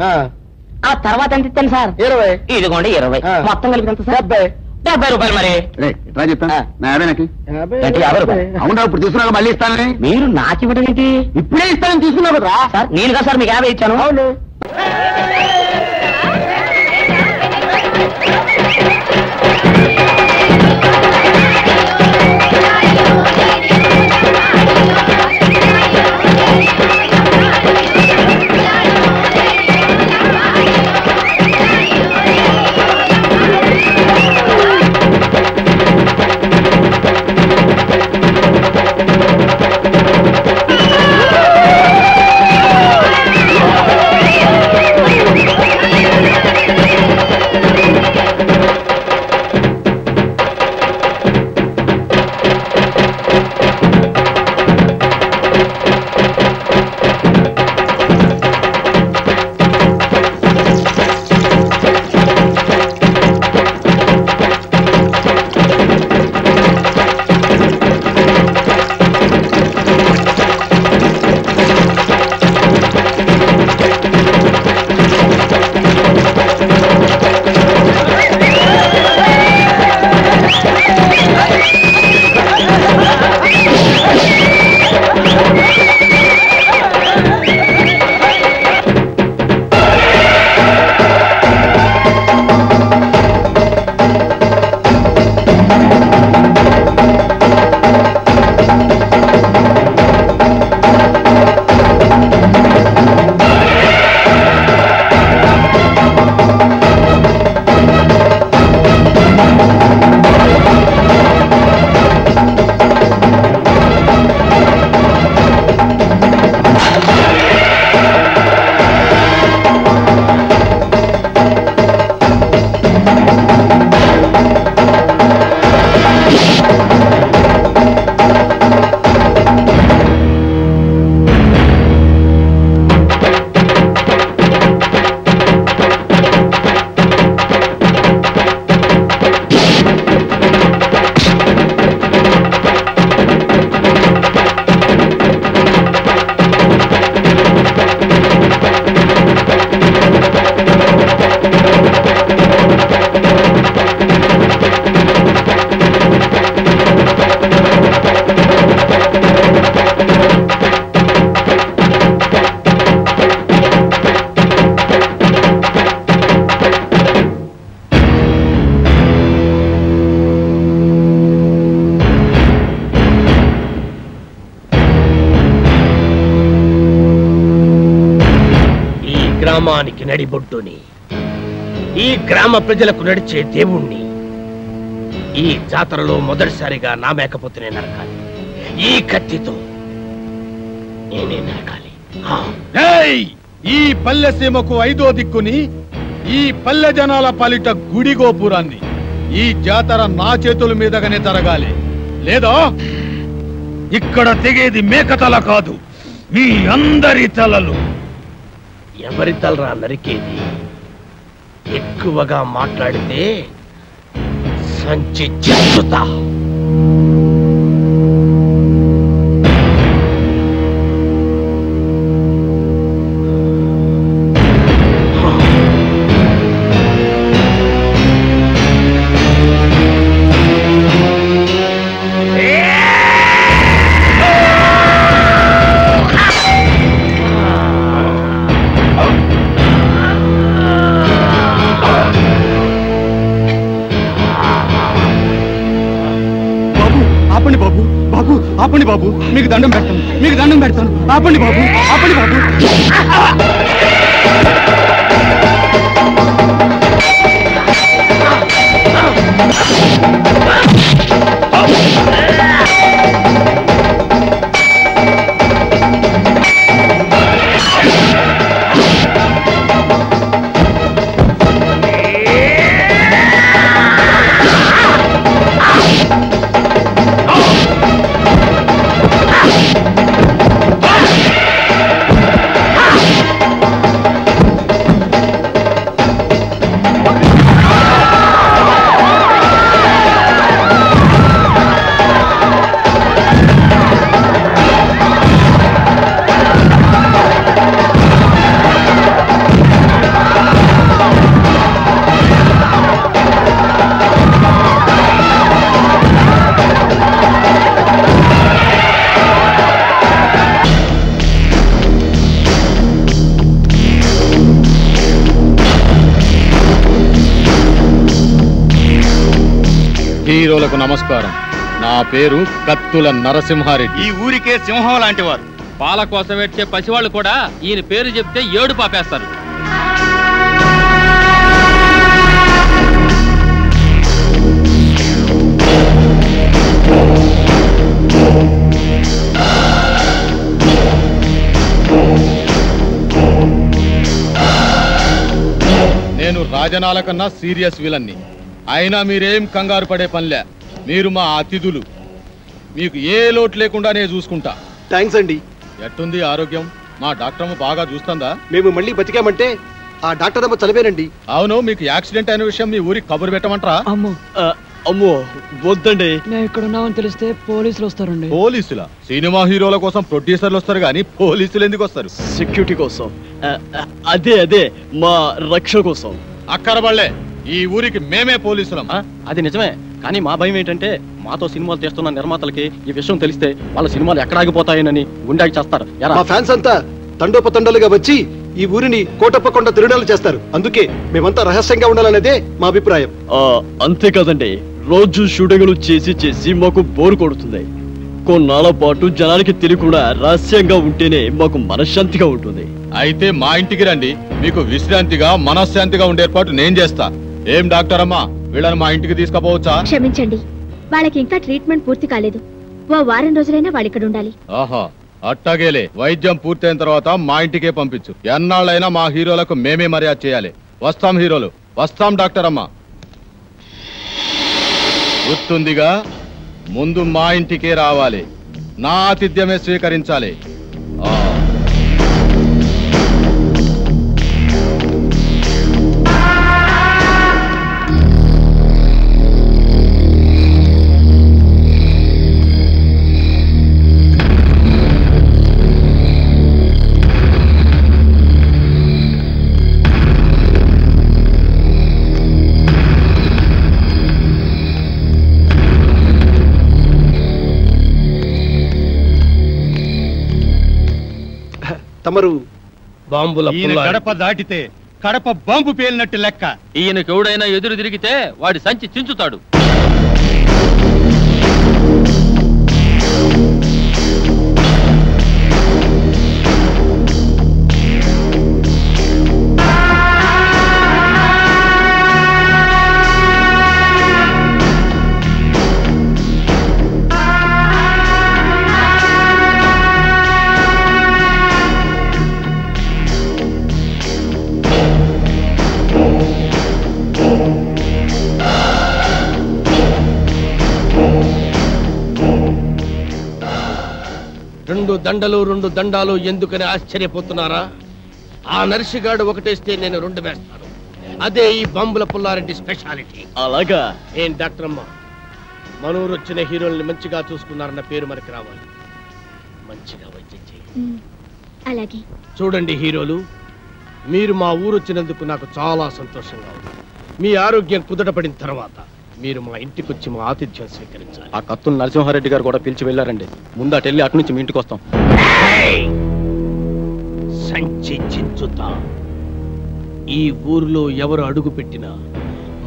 Speaker 6: ఆ తర్వాత ఎంత ఇచ్చాను సార్?
Speaker 2: 20.
Speaker 6: ఇదిగోండి 20. మొత్తం కలిపి ఎంత సార్?
Speaker 2: 70.
Speaker 6: 70 రూపాయలు. మరి
Speaker 5: ఎట్లా చెప్పాను నా 50 నాకు
Speaker 6: 50 రూపాయలు.
Speaker 5: అవునా? ఇప్పుడు తీసుకున్నాక మళ్ళీ ఇస్తానని.
Speaker 6: మీరు నాకు ఇవ్వడం ఏంటి?
Speaker 2: ఇప్పుడే ఇస్తానని తీసుకున్నావు కదా
Speaker 6: సార్ నేను కదా సార్ మీకు 50 ఇచ్చాను.
Speaker 2: అవును. గ్రామానికి నడిబొడ్డుని, ఈ గ్రామ ప్రజలకు నడిచే దేవుణ్ణి ఈ జాతరలో మొదటిసారిగా నా మేకపోతేనే నరకాలి. ఈ కత్తితో నేనే నరకాలి.
Speaker 7: ఈ పల్లె సీమకు 5వ దిక్కుని, ఈ పల్లె జనాల పాలిట గుడి గోపురాన్ని ఈ జాతర నా చేతుల మీదగానే జరగాలి. లేదా ఇక్కడ తెగేది మేకతల కాదు, మీ అందరి తలలు.
Speaker 2: ఎవరి తలరా నరికేది? ఎక్కువగా మాట్లాడితే సంచి చెత్తుతా.
Speaker 7: ఆపండి బాబు, మీకు దండం పెడతాను, మీకు దండం పెడతాను. ఆపండి బాబు, ఆపండి బాబు. హీరోలకు నమస్కారం. నా పేరు కత్తుల నరసింహారెడ్డి.
Speaker 3: ఈ ఊరికే సింహం లాంటి వారు. పాల కోసం వచ్చే పసివాళ్ళు కూడా ఈయన పేరు చెప్తే ఏడు పాపేస్తారు.
Speaker 7: నేను రాజనాల కన్నా సీరియస్ విలన్ని. అయినా మీరేం కంగారు పడే పనిలే. మీరు మా అతిథులు. మీకు ఏ లోటు లేకుండా నేను చూసుకుంటా.
Speaker 8: థ్యాంక్స్ అండి.
Speaker 7: ఎట్టుంది ఆరోగ్యం? మా డాక్టర్ బాగా చూస్తుందా?
Speaker 8: మేము మళ్ళీ బతికామంటే ఆ డాక్టర్ అమ్మ చదివేనండి.
Speaker 7: అవును, మీకు యాక్సిడెంట్ అయిన విషయం మీ ఊరికి కబురు పెట్టమంటారా?
Speaker 8: అమ్మో వద్దండి. మేము ఇక్కడ ఉన్నామని తెలిస్తే పోలీసులు వస్తారండి.
Speaker 7: పోలీసులా? సినిమా హీరోల కోసం ప్రొడ్యూసర్లు వస్తారు కానీ పోలీసులు ఎందుకు వస్తారు?
Speaker 8: సెక్యూరిటీ కోసం. అదే మా రక్షణ కోసం.
Speaker 7: అక్కరబళ్ళే, ఈ ఊరికి మేమే పోలీసులం.
Speaker 9: అది నిజమే, కానీ మా భయం ఏంటంటే మాతో సినిమాలు తీస్తున్న నిర్మాతలకి ఈ విషయం తెలిస్తే వాళ్ళ సినిమాలు ఎక్కడ ఆగిపోతాయని గుండాకి చేస్తారు.
Speaker 8: మా ఫ్యాన్స్ అంతా తండోపతండాలుగా వచ్చి ఈ ఊరిని కోటప్పకొండ తిరునాలు చేస్తారు. అందుకే మేమంతా రహస్యంగా ఉండాలనేదే మా అభిప్రాయం. అంతే కదండి, రోజు షూటింగ్లు చేసి మాకు బోరు కొడుతుంది. కొన్నాళ్ళ పాటు జనానికి తెలియకుండా రహస్యంగా ఉంటేనే మాకు మనశ్శాంతిగా ఉంటుంది.
Speaker 7: అయితే మా ఇంటికి రండి, మీకు విశ్రాంతిగా మనశ్శాంతిగా ఉండే ఏర్పాటు నేను చేస్తా. ఏం డాక్టర్ అమ్మా, వీళ్ళని మా ఇంటికి తీసుకుపోవచ్చా?
Speaker 4: క్షమించండి, వాళ్ళకి ఇంకా ట్రీట్మెంట్ పూర్తి కాలేదు. ఓ వారం రోజులైనా వాళ్ళు ఇక్కడ ఉండాలి.
Speaker 7: ఆహా, అట్టాగేలే. వైద్యం పూర్తయిన తర్వాత మా ఇంటికే పంపించు. ఎన్నాళ్ళైనా మా హీరోలకు మేమే మర్యాద చేయాలి. వస్తాం హీరోలు, వస్తాం డాక్టర్ అమ్మా. గుర్తుందిగా, ముందు మా ఇంటికే రావాలి, నా ఆతిథ్యమే స్వీకరించాలి.
Speaker 8: తమరు
Speaker 3: ఈయన గడప దాటితే కడప బాంబు పేలినట్టు లెక్క. ఈయనకు ఎవడైనా ఎదురు తిరిగితే వాడి సంచి చించుతాడు.
Speaker 10: రెండు దండాలు ఎందుకని ఆశ్చర్యపోతున్నారా? ఆ నర్సిగాడు ఒకటేస్తే నేను 2 వేస్తాను. అదే ఈ బాంబుల పుల్లారెడ్డి స్పెషాలిటీ.
Speaker 8: అలాగా?
Speaker 10: ఏం డాక్టర్ అమ్మ, మనూరు వచ్చిన హీరోల్ని మంచిగా చూసుకున్నారన్న పేరు మనకి రావాలి. మంచిగా వైద్యం చేయండి.
Speaker 4: అలాగే.
Speaker 10: చూడండి హీరోలు, మీరు మా ఊరు వచ్చినందుకు నాకు చాలా సంతోషంగా ఉంది. మీ ఆరోగ్యం కుదటపడిన తర్వాత మీరు మా ఇంటికి వచ్చి మా ఆతిథ్యం స్వీకరించాలి.
Speaker 9: ఆ కత్తుల నరసింహారెడ్డి గారు కూడా పిలిచి వెళ్ళారండి. ముందు అటెళ్ళి అటు నుంచి మీ ఇంటికి వస్తాం.
Speaker 10: సంచి చించుతా. ఈ ఊర్లో ఎవరు అడుగు పెట్టినా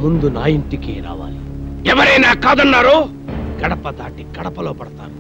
Speaker 10: ముందు నా ఇంటికి రావాలి. ఎవరైనా కాదన్నారో గడప దాటి గడపలో పడతాను.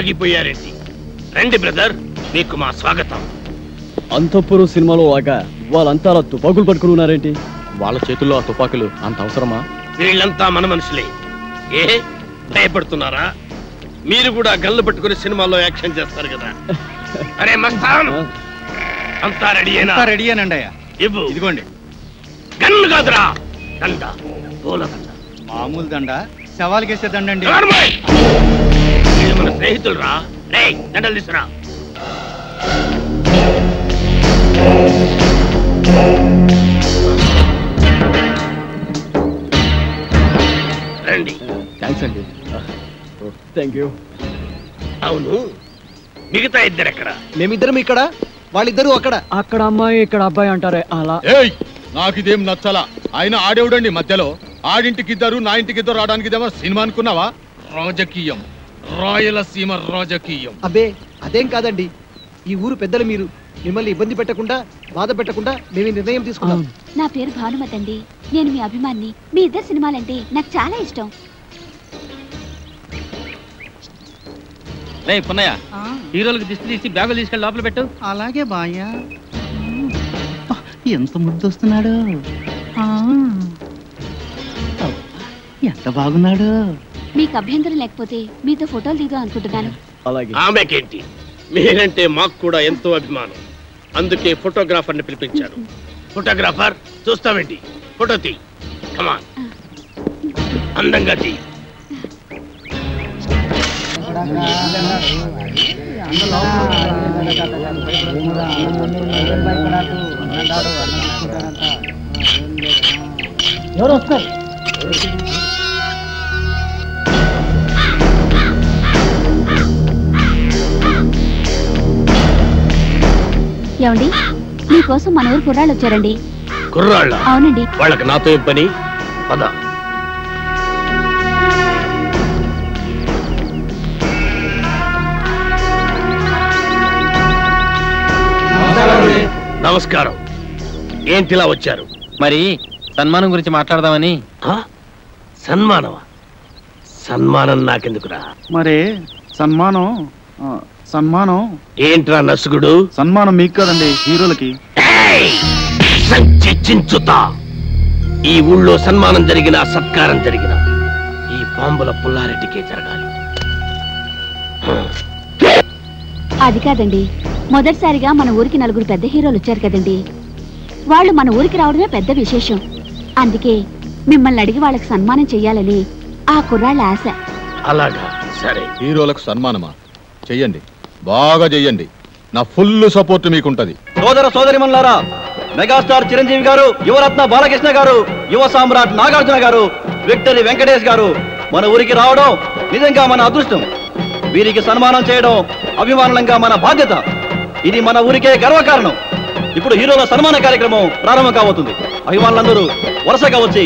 Speaker 10: ఆగిపోయారేంటి? రండి బ్రదర్, మీకు మా స్వాగతం.
Speaker 8: అంతఃపురం సినిమాలో లాగా వాళ్ళంతా అలా తుపాకులు పట్టుకుని ఉన్నారేంటి?
Speaker 9: వాళ్ళ చేతుల్లో ఆ తుపాకులు అంత అవసరమా?
Speaker 10: వీళ్ళంతా మన మనుషులే. ఏ భయపడుతున్నారా? మీరు కూడా గన్లు పట్టుకుని సినిమాల్లో యాక్షన్ చేస్తారు కదా. అరే మస్తాన్, అంతా రెడీయేనా?
Speaker 3: రెడీయేనండి అయ్యా.
Speaker 10: ఇవ్వు.
Speaker 3: ఇదిగోండి.
Speaker 10: గన్ను కాదురా, దండ, పూల దండ.
Speaker 3: మామూలు దండ, సవాల్కేసే దండండి.
Speaker 10: మన స్నేహితులు రా. రే, దండలు తీసురా. రండి.
Speaker 8: థ్యాంక్స్ అండి. Thank you.
Speaker 10: అవును, మిగతా ఇద్దరు ఎక్కడ?
Speaker 8: మేమిద్దరం ఇక్కడ, వాళ్ళిద్దరూ అక్కడ. అక్కడ అమ్మాయి ఇక్కడ అబ్బాయి అంటారే అలా.
Speaker 7: ఏయ్, నాకు ఇదేం నచ్చలా. ఆయన ఆడేవుడండి మధ్యలో. ఆడింటికిద్దరు నా ఇంటికిద్దరు రావడానికి ఇదేమో సినిమా అనుకున్నావా? రాజకీయం, రాయలసీమ రాజకీయం.
Speaker 8: అబ్బే అదేం కాదండి, ఈ ఊరు పెద్దలు మీరు, మిమ్మల్ని ఇబ్బంది పెట్టకుండా బాధ పెట్టకుండా మేము నిర్ణయం తీసుకున్నాం.
Speaker 4: నా పేరు భానుమతి అండి, నేను మీ అభిమాని. మీ ఇద్దరు సినిమాలంటే నాకు చాలా ఇష్టం.
Speaker 3: పున్నయ్య, హీరోలకు దిష్టి తీసి బ్యాగులు తీసుకెళ్ళి లోపల పెట్టు.
Speaker 11: అలాగే బాయ్యా. ఎంత ముద్దొస్తున్నాడు, ఎంత బాగున్నాడు.
Speaker 4: మీకు అభ్యంతరం లేకపోతే మీతో ఫోటోలు దిగుదాం అనుకుంటున్నాను.
Speaker 10: ఆమెకేంటి, మీరంటే మాకు కూడా ఎంతో అభిమానం. అందుకే ఫోటోగ్రాఫర్ ని పిలిపించాను. ఫోటోగ్రాఫర్, చూస్తామేంటి, ఫోటో తీ. కమాన్, అందంగా తీ.
Speaker 11: ఎవరు వస్తారు?
Speaker 4: ఏమండి, మీకోసం మన ఊరు కుర్రాళ్ళు వచ్చారండి.
Speaker 10: కుర్రాళ్ళ?
Speaker 4: అవునండి.
Speaker 10: వాళ్ళకి నాతో ఏం పని? పద. నమస్కారం. ఏంటిలా వచ్చారు?
Speaker 3: మరి సన్మానం గురించి మాట్లాడదామని.
Speaker 10: సన్మానమా? సన్మానం నాకెందుకురా?
Speaker 11: మరి సన్మానం సన్మానం
Speaker 10: ఏంట్రా నసుగుడు?
Speaker 11: సన్మానం మీకు కదండి, హీరోలకి.
Speaker 10: చించుతా. ఈ ఊళ్ళో సన్మానం జరిగినా సత్కారం జరిగినా ఈ బాంబుల పుల్లారెడ్డికే జరగాలి.
Speaker 4: అది కాదండి, మొదటిసారిగా మన ఊరికి నలుగురు పెద్ద హీరోలు వచ్చారు కదండి. వాళ్ళు మన ఊరికి రావడమే పెద్ద విశేషం. అందుకే మిమ్మల్ని అడిగి వాళ్ళకి సన్మానం చెయ్యాలని ఆ కుర్రాళ్ళ ఆశ.
Speaker 10: అలాగా, సరే.
Speaker 7: హీరోలకు సన్మానమా? చెయ్యండి, బాగా చెయ్యండి. నా ఫుల్ సపోర్ట్ మీకుంటది.
Speaker 8: సోదర సోదరిమణులారా, మెగాస్టార్ చిరంజీవి గారు, యువరత్న బాలకృష్ణ గారు, యువ సామ్రాట్ నాగార్జున గారు, విక్టరీ వెంకటేష్ గారు మన ఊరికి రావడం నిజంగా మన అదృష్టం. వీరికి సన్మానం చేయడం అభిమానంగా మన బాధ్యత. ఇది మన ఊరికే గర్వకారణం. ఇప్పుడు హీరోల సన్మాన కార్యక్రమం ప్రారంభం కాబోతుంది. అభిమానులందరూ వరుసగా వచ్చి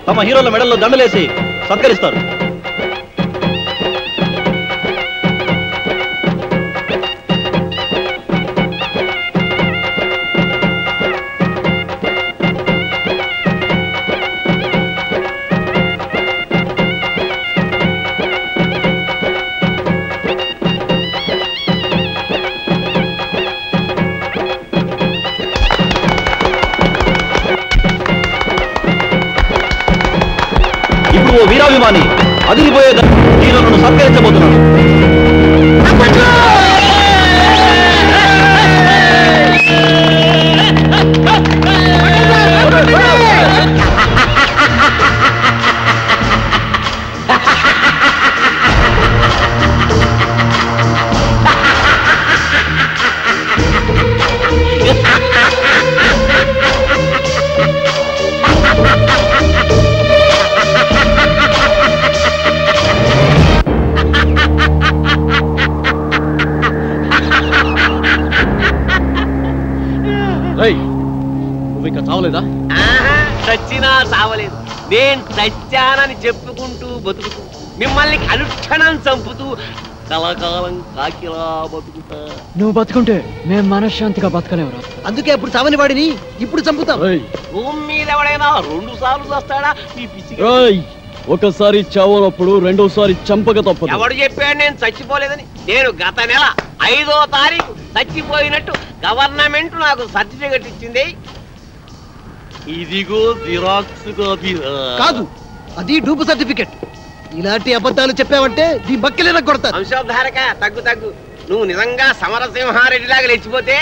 Speaker 8: తమ హీరోల మెడల్లో దండలేసి సత్కరిస్తారు. ఇప్పుడు ఓ వీరాభిమాని అదిరిపోయే హీరోలను సత్కరించబోతున్నాడు. నువ్వు ఇంకా చావలేదా?
Speaker 10: చచ్చినా చావలేదు. నేను చచ్చానని చెప్పుకుంటూ బతుకుతూ మిమ్మల్ని అనుక్షణం చంపుతూ కలకాలం కాకిలా బతుకుతా.
Speaker 8: నువ్వు బతుకుంటే మేము మనశ్శాంతిగా బతకలేవురా. అందుకే అప్పుడు చావని వాడిని ఇప్పుడు చంపుతాం.
Speaker 10: భూమి మీద ఎవడైనా 2 సార్లు వస్తాడా? ఈ పిచ్చి
Speaker 8: ఒకసారి చావనప్పుడు రెండోసారి చంపక తప్పదు.
Speaker 10: ఎవడు చెప్పాడు నేను చచ్చిపోలేదని? నేను గత నెల 5వ తారీఖు చచ్చిపోయినట్టు గవర్నమెంట్ నాకు సర్టిఫికెట్ ఇచ్చింది. ఇదిగో జిరాక్స్ కాపీ.
Speaker 8: కాదు, అది డూపు సర్టిఫికెట్. ఇలాంటి అబద్ధాలు చెప్పావంటే నీ బక్కెలేనా కొడతారు.
Speaker 10: వంశోద్ధారక, తగ్గు తగ్గు. నువ్వు నిజంగా సమరసింహారెడ్డి లాగా లేచిపోతే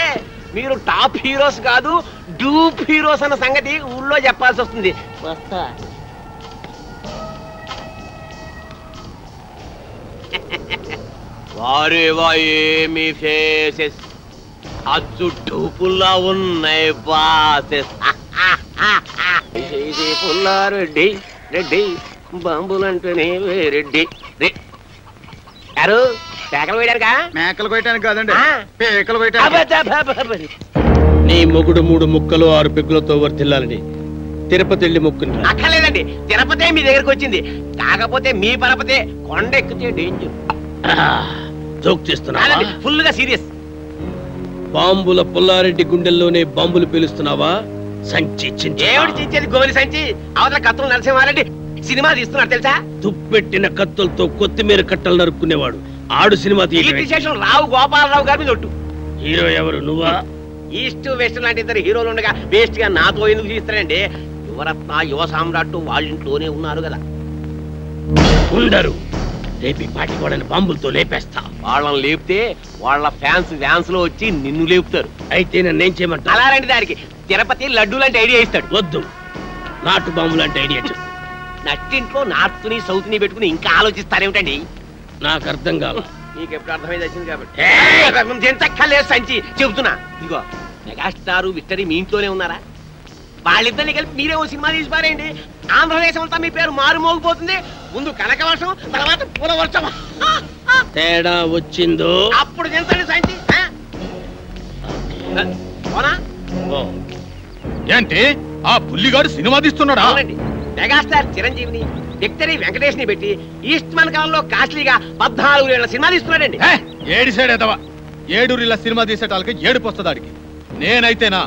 Speaker 10: మీరు టాప్ హీరోస్ కాదు, డూప్ హీరోస్ అన్న సంగతి ఊళ్ళో చెప్పాల్సి వస్తుంది. వస్తా. వారేవా ఏమి ఫేసెస్, అచ్చు డూపుల్లా ఉన్నాయి బాసెస్. పుల్లారెడ్డి రెడ్డి బాంబులు అంటేనే రెడ్డి గారు పేకలు వేయడారుగా
Speaker 11: మేకలు కొయ్యడానికి కాదండి
Speaker 10: ఆ.
Speaker 11: పేకలు కొయ్యడానికి.
Speaker 10: అబ్బబ్బబ్బబ్బ. నీ మొగుడు 3 ముక్కలు 6 పెగ్గులతో వర్తిల్లాలని తిరుపతి వెళ్ళి మొక్కుని రా.
Speaker 12: అక్కర్లేదండి, తిరుపతే మీ దగ్గరకు వచ్చింది. కాకపోతే మీ పరపతే కొండ ఎక్కితే డేంజర్.
Speaker 10: జోక్ చేస్తున్నావా?
Speaker 12: ఫుల్ గా సీరియస్.
Speaker 10: బాంబుల పుల్లారెడ్డి గుండెల్లోనే బాంబులు పేలుస్తున్నావా? సంచి
Speaker 12: ఏమిటి చించేది గోలి సంచి? అవతల కత్తులు నరసింహారెడ్డి సినిమా తీస్తున్నారు తెలుసా?
Speaker 10: తుప్పెట్టిన కత్తులతో కొత్తిమీర కట్టలు నరుక్కునేవాడు ఆడు సినిమా
Speaker 12: తీయటం రావు గోపాలరావు గారి మీద ఒట్టు.
Speaker 10: హీరో ఎవరు? నువ్వా?
Speaker 12: ఈస్ట్ వెస్ట్ లాంటి ఇద్దరు హీరోలు ఉండగా వేస్ట్ గా నాతో ఎందుకు తీస్తారండి? యువరత్న యువ సామ్రాట్ వాళ్ళ ఇంట్లోనే ఉన్నారు కదా.
Speaker 10: ఉండరు. రేపి పాటి వాళ్ళని బాంబులతో లేపేస్తా.
Speaker 12: వాళ్ళని లేపితే వాళ్ళ ఫ్యాన్స్ లో వచ్చి నిన్ను లేపుతారు.
Speaker 10: అయితే నన్నేం చేయమంటా?
Speaker 12: అలా రండి, దానికి తిరుపతి లడ్డు లాంటి ఐడియా ఇస్తాడు.
Speaker 10: వద్దు, నాటు బాంబు లాంటి ఐడియా చెప్పు.
Speaker 12: నట్టింట్లో నార్త్ ని సౌత్ ని పెట్టుకుని ఇంకా ఆలోచిస్తారేమిటండి?
Speaker 10: నాకు అర్థం కాదు.
Speaker 12: నీకు ఎప్పుడు అర్థమైంది వచ్చింది కాబట్టి ఎంతక్కర్లేదు సంచి చెబుతున్నా. ఇదిగో మెగాస్టార్ విక్టరీ మీ ఇంట్లోనే ఉన్నారా? వాళ్ళిద్దరిని కలిపి మీరే ఓ సినిమా తీసి పారేయండి. ఆంధ్రదేశం అంతా మీ పేరు మారుమోగిపోతుంది. ముందు కనక వర్షం, తర్వాత పూల వర్షం.
Speaker 10: తేడా వచ్చిందో
Speaker 12: అప్పుడు ఎంతండి సంచి? పోనా?
Speaker 7: ఏంటి ఆ పుల్లిగాడు సినిమా తీస్తున్నాడా?
Speaker 12: అవునండి, మెగాస్టార్ చిరంజీవిని విక్టరీ వెంకటేష్ ని పెట్టి ఈస్ట్ మన కాలంలో కాస్ట్లీగా 14 ఏళ్ల సినిమా తీస్తున్నాడండి.
Speaker 7: ఏడి సైడ్ ఎదవా, 7 రీళ్ల సినిమా తీసేటాలకి ఏడుపు వస్తుందాడికి. నేనైతేనా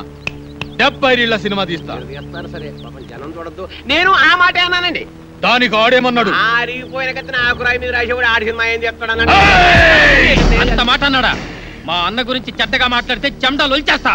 Speaker 7: 70 రీళ్ల సినిమా తీస్తా.
Speaker 12: సరే పాపం జనం చూడద్దు. నేను ఆ మాట అన్నానండి.
Speaker 7: దానికి ఆడేమన్నాడు?
Speaker 12: ఆరిగిపోయిన కత్తిన ఆకురాయి మీద రాసేవాడు ఆడి సినిమా ఏం చెప్తాడు?
Speaker 3: అంత మాట అన్నాడా? మా అన్న గురించి చెడ్డగా మాట్లాడితే చెమటలు వచ్చేస్తా.